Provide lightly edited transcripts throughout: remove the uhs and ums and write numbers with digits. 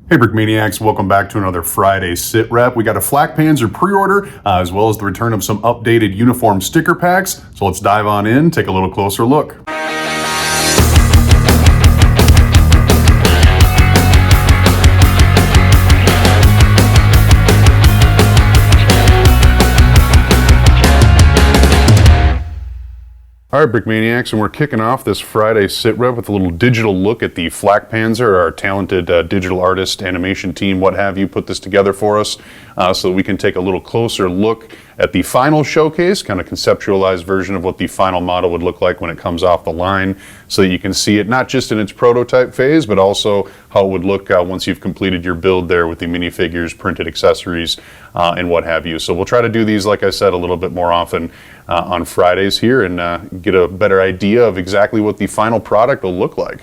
Hey Brickmaniacs, welcome back to another Friday sit rep. We got a Flakpanzer pre-order as well as the return of some updated uniform sticker packs. So let's dive on in, take a little closer look. All right, Brickmaniacs, and we're kicking off this Friday sit rep with a little digital look at the Flakpanzer. Our talented digital artist, animation team, what have you, put this together for us so that we can take a little closer look at the final showcase, kind of conceptualized version of what the final model would look like when it comes off the line, so that you can see it not just in its prototype phase, but also how it would look once you've completed your build there with the minifigures, printed accessories, and what have you. So we'll try to do these, like I said, a little bit more often on Fridays here and get a better idea of exactly what the final product will look like.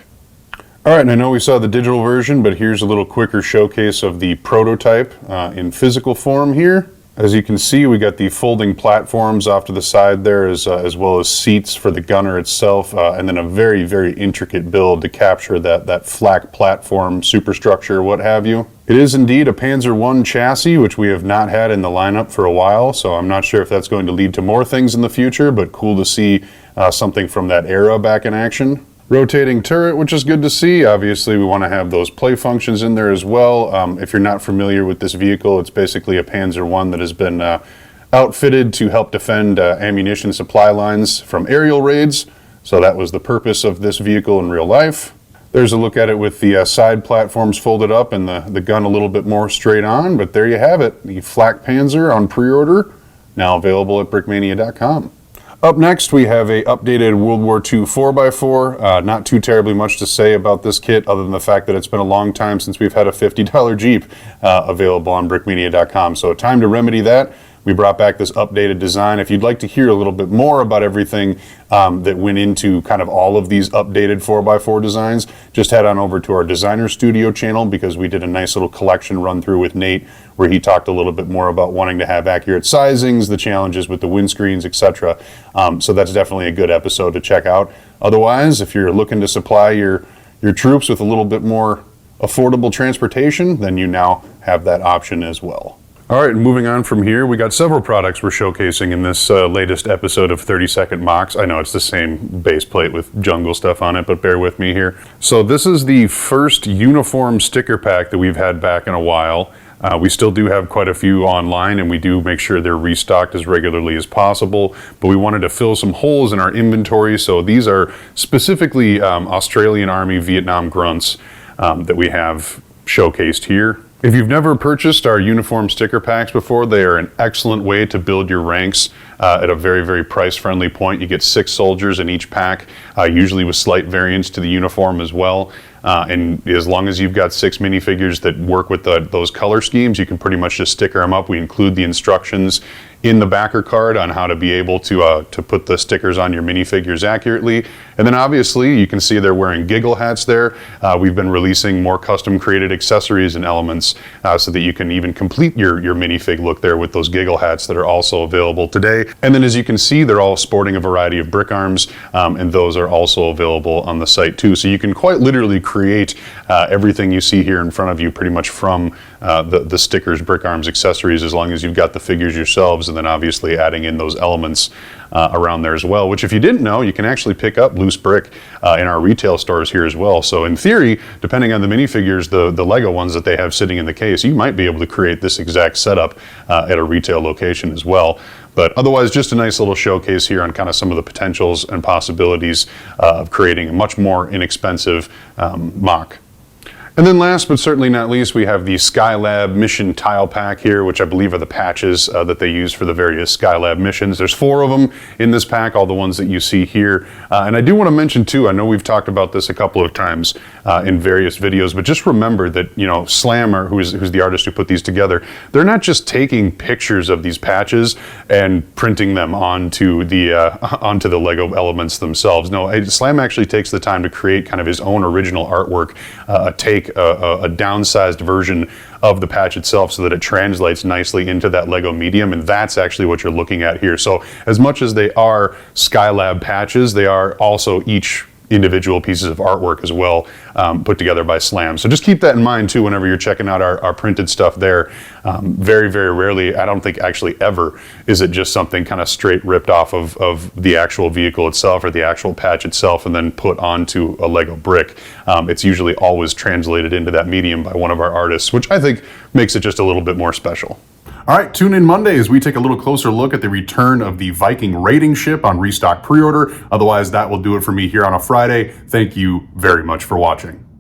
All right, and I know we saw the digital version, but here's a little quicker showcase of the prototype in physical form here. As you can see, we got the folding platforms off to the side there, as well as seats for the gunner itself, and then a very, very intricate build to capture that flak platform superstructure, what have you. It is indeed a Panzer I chassis, which we have not had in the lineup for a while, so I'm not sure if that's going to lead to more things in the future, but cool to see something from that era back in action. Rotating turret, which is good to see. Obviously, we want to have those play functions in there as well. If you're not familiar with this vehicle, it's basically a Panzer I that has been outfitted to help defend ammunition supply lines from aerial raids. So that was the purpose of this vehicle in real life. There's a look at it with the side platforms folded up and the gun a little bit more straight on, but there you have it. The Flakpanzer on pre-order, now available at brickmania.com. Up next, we have a updated World War II 4x4. Not too terribly much to say about this kit other than the fact that it's been a long time since we've had a $50 Jeep available on brickmania.com. So time to remedy that. We brought back this updated design. If you'd like to hear a little bit more about everything that went into kind of all of these updated 4x4 designs, just head on over to our Designer Studio channel, because we did a nice little collection run through with Nate where he talked a little bit more about wanting to have accurate sizings, the challenges with the windscreens, etc. So that's definitely a good episode to check out. Otherwise, if you're looking to supply your troops with a little bit more affordable transportation, then you now have that option as well. All right, moving on from here, we got several products we're showcasing in this latest episode of 30-Second Mocks. I know it's the same base plate with jungle stuff on it, but bear with me here. So this is the first uniform sticker pack that we've had back in a while. We still do have quite a few online, and we do make sure they're restocked as regularly as possible, but we wanted to fill some holes in our inventory, so these are specifically Australian Army Vietnam Grunts that we have showcased here. If you've never purchased our uniform sticker packs before, they are an excellent way to build your ranks at a very, very price-friendly point. You get 6 soldiers in each pack, usually with slight variants to the uniform as well. And as long as you've got 6 minifigures that work with those color schemes, you can pretty much just sticker them up. We include the instructions in the backer card on how to be able to put the stickers on your minifigures accurately. And then obviously you can see they're wearing giggle hats there. We've been releasing more custom created accessories and elements so that you can even complete your minifig look there with those giggle hats that are also available today. And then as you can see, they're all sporting a variety of brick arms, and those are also available on the site too. So you can quite literally create everything you see here in front of you pretty much from the stickers, brick arms, accessories, as long as you've got the figures yourselves, and then obviously adding in those elements around there as well, which if you didn't know, you can actually pick up loose brick in our retail stores here as well. So in theory, depending on the minifigures, the Lego ones that they have sitting in the case, you might be able to create this exact setup at a retail location as well. But otherwise, just a nice little showcase here on kind of some of the potentials and possibilities of creating a much more inexpensive mock. And then last but certainly not least, we have the Skylab mission tile pack here, which I believe are the patches that they use for the various Skylab missions. There's 4 of them in this pack, all the ones that you see here. And I do want to mention too, I know we've talked about this a couple of times in various videos, but just remember that, you know, Slammer, who's the artist who put these together, they're not just taking pictures of these patches and printing them onto the Lego elements themselves. No, Slam actually takes the time to create kind of his own original artwork, a downsized version of the patch itself so that it translates nicely into that Lego medium, and that's actually what you're looking at here. So as much as they are Skylab patches, they are also each individual pieces of artwork as well, put together by Slam. So just keep that in mind too whenever you're checking out our printed stuff there. Very, very rarely, I don't think actually ever, is it just something kind of straight ripped off of the actual vehicle itself or the actual patch itself and then put onto a Lego brick. It's usually always translated into that medium by one of our artists, which I think makes it just a little bit more special. All right, tune in Monday as we take a little closer look at the return of the Viking raiding ship on restock pre-order. Otherwise, that will do it for me here on a Friday. Thank you very much for watching.